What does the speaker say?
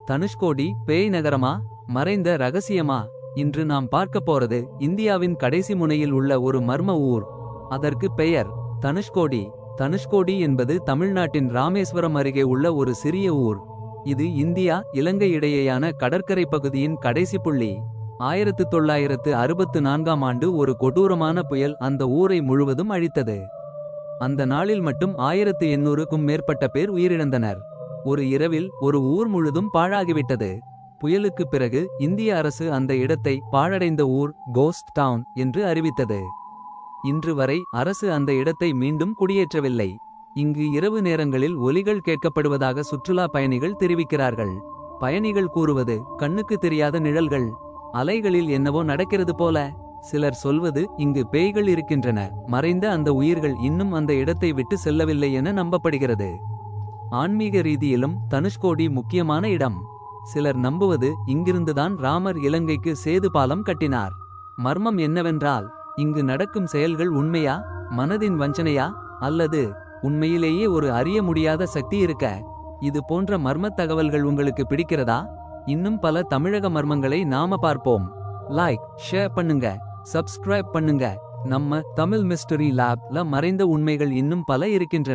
தனுஷ்கோடி பேய் நகரமா, மறைந்த ரகசியமா? இன்று நாம் பார்க்கப் போறது இந்தியாவின் கடைசி முனையில் உள்ள ஒரு மர்ம ஊர். அதற்கு பெயர் தனுஷ்கோடி. தனுஷ்கோடி என்பது தமிழ்நாட்டின் ராமேஸ்வரம் அருகே உள்ள ஒரு சிறிய ஊர். இது இந்தியா இலங்கை இடையேயான கடற்கரை பகுதியின் கடைசி புள்ளி. 1964ஆம் ஆண்டு ஒரு கொடூரமான புயல் அந்த ஊரை முழுவதும் அழித்தது. அந்த நாளில் மட்டும் 1800க்கும் மேற்பட்ட பேர் உயிரிழந்தனர். ஒரு இரவில் ஒரு ஊர் முழுதும் பாழாகிவிட்டது. புயலுக்குப் பிறகு இந்திய அரசு அந்த இடத்தை பாழடைந்த ஊர், கோஸ்ட் டவுன் என்று அறிவித்தது. இன்று வரை அரசு அந்த இடத்தை மீண்டும் குடியேற்றவில்லை. இங்கு இரவு நேரங்களில் ஒலிகள் கேட்கப்படுவதாக சுற்றுலா பயணிகள் தெரிவிக்கிறார்கள். பயணிகள் கூறுவது கண்ணுக்கு தெரியாத நிழல்கள், அலைகளில் என்னவோ நடக்கிறது போல. சிலர் சொல்வது இங்கு பேய்கள் இருக்கின்றன, மறைந்த அந்த உயிர்கள் இன்னும் அந்த இடத்தை விட்டு செல்லவில்லை என நம்பப்படுகிறது. ஆன்மீக ரீதியிலும் தனுஷ்கோடி முக்கியமான இடம். சிலர் நம்புவது இங்கிருந்துதான் ராமர் இலங்கைக்கு சேது பாலம் கட்டினார். மர்மம் என்னவென்றால், இங்கு நடக்கும் செயல்கள் உண்மையா, மனதின் வஞ்சனையா, அல்லது உண்மையிலேயே ஒரு அறிய முடியாத சக்தி இருக்க? இது போன்ற மர்மத் தகவல்கள் உங்களுக்கு பிடிக்கிறதா? இன்னும் பல தமிழக மர்மங்களை நாம பார்ப்போம். லைக், ஷேர் பண்ணுங்க, சப்ஸ்கிரைப் பண்ணுங்க. நம்ம தமிழ் மிஸ்டரி லேப்ல மறைந்த உண்மைகள் இன்னும் பல இருக்கின்றன.